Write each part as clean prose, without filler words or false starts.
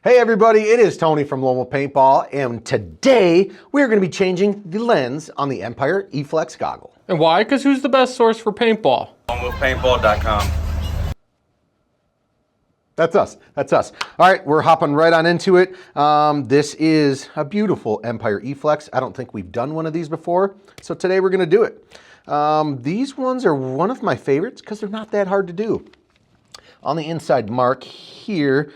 Hey everybody, it is Tony from Lone Wolf Paintball, and today we are going to be changing the lens on the Empire eflex goggle. And why? Because who's the best source for paintball? LoneWolfPaintball.com. That's us. All right, we're hopping right on into it. This is a beautiful Empire eflex. I don't think we've done one of these before, so today we're going to do it. These ones are one of my favorites because they're not that hard to do. On the inside mark here,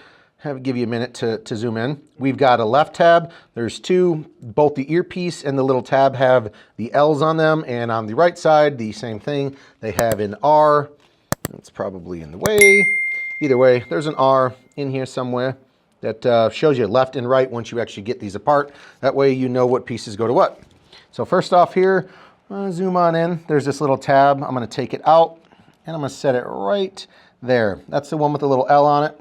give you a minute to zoom in. We've got a left tab. There's two. Both the earpiece and the little tab have the L's on them, and on the right side, the same thing. They have an R. It's probably in the way. Either way, there's an R in here somewhere that shows you left and right once you actually get these apart. That way you know what pieces go to what. So first off here, zoom on in. There's this little tab. I'm going to take it out, and I'm going to set it right there. That's the one with the little L on it.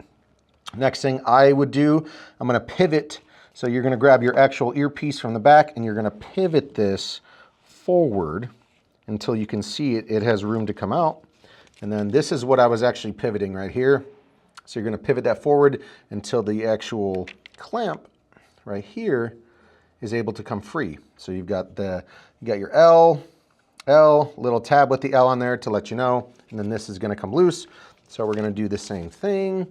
Next thing I would do, I'm going to pivot. So you're going to grab your actual earpiece from the back and you're going to pivot this forward until you can see it has room to come out. And then this is what I was actually pivoting right here. So you're going to pivot that forward until the actual clamp right here is able to come free. So you've got your L, little tab with the L on there to let you know, and then this is going to come loose. So we're going to do the same thing.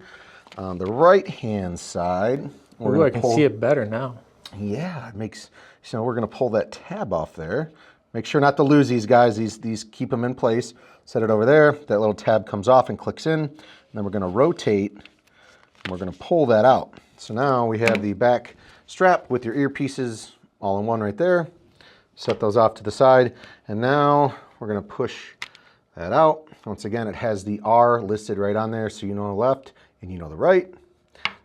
On the right-hand side, I can see it better now. Yeah, it makes, so we're going to pull that tab off there. Make sure not to lose these guys. These keep them in place. Set it over there. That little tab comes off and clicks in. And then we're going to rotate, and we're going to pull that out. So now we have the back strap with your earpieces all in one right there. Set those off to the side. And now we're going to push that out. Once again, it has the R listed right on there, so you know the left and you know the right.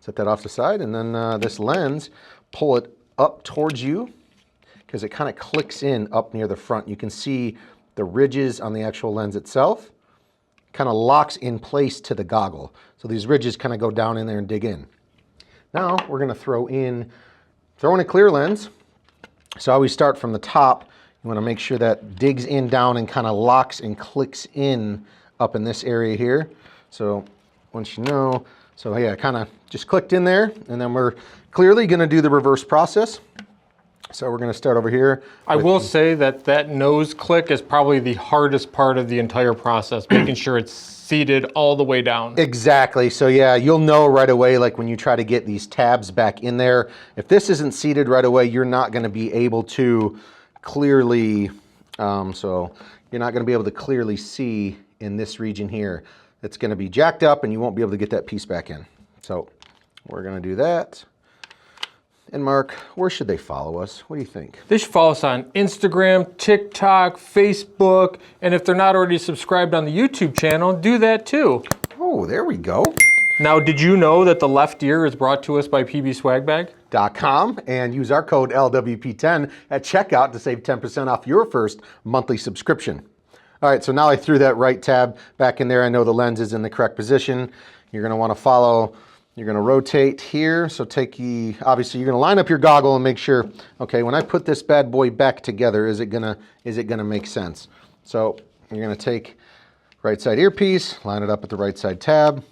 Set that off to the side, and then this lens, pull it up towards you because it kind of clicks in up near the front. You can see the ridges on the actual lens itself. Kind of locks in place to the goggle. So these ridges kind of go down in there and dig in. Now we're going to throw in a clear lens. So I always start from the top. You want to make sure that digs in down and kind of locks and clicks in up in this area here. So once you know, so yeah, kind of just clicked in there, and then we're clearly going to do the reverse process. So we're going to start over here. I will say that nose click is probably the hardest part of the entire process, making sure it's seated all the way down. Exactly. So yeah, you'll know right away, like when you try to get these tabs back in there, if this isn't seated right away, you're not going to be able to clearly, so you're not going to be able to clearly see in this region here. It's going to be jacked up and you won't be able to get that piece back in. So we're going to do that. And Mark, where should they follow us? What do you think? They should follow us on Instagram, TikTok, Facebook, and if they're not already subscribed on the YouTube channel, do that too. Oh, there we go. Now, did you know that the left ear is brought to us by PBSwagBag.com, and use our code LWP10 at checkout to save 10% off your first monthly subscription. All right, so now I threw that right tab back in there. I know the lens is in the correct position. You're going to want to follow. You're going to rotate here. So obviously you're going to line up your goggle and make sure, okay, when I put this bad boy back together, is it going to make sense? So you're going to take right side earpiece, line it up at the right side tab,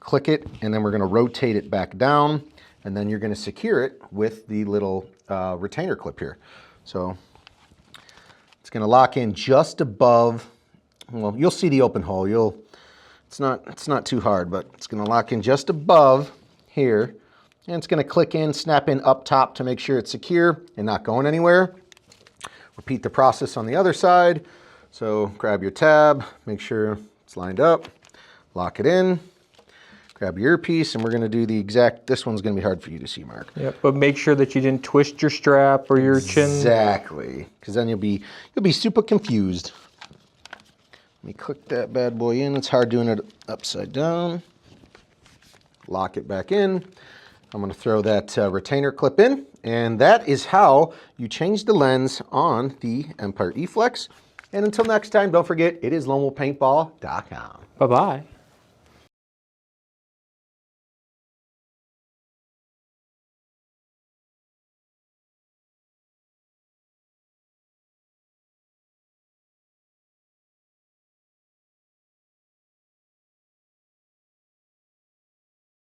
click it, and then we're going to rotate it back down, and then you're going to secure it with the little retainer clip here. So it's going to lock in just above, well, you'll see the open hole. It's not too hard, but it's going to lock in just above here, and it's going to click in, snap in up top to make sure it's secure and not going anywhere. Repeat the process on the other side. So grab your tab, make sure it's lined up, lock it in, grab your earpiece, and we're going to do the exact, this one's going to be hard for you to see, Mark. Yeah, but make sure that you didn't twist your strap or your chin. Exactly, because then you'll be super confused. Let me click that bad boy in. It's hard doing it upside down. Lock it back in. I'm going to throw that retainer clip in, and that is how you change the lens on the Empire eflex. And until next time, don't forget, it is LoneWolfPaintball.com. Bye-bye.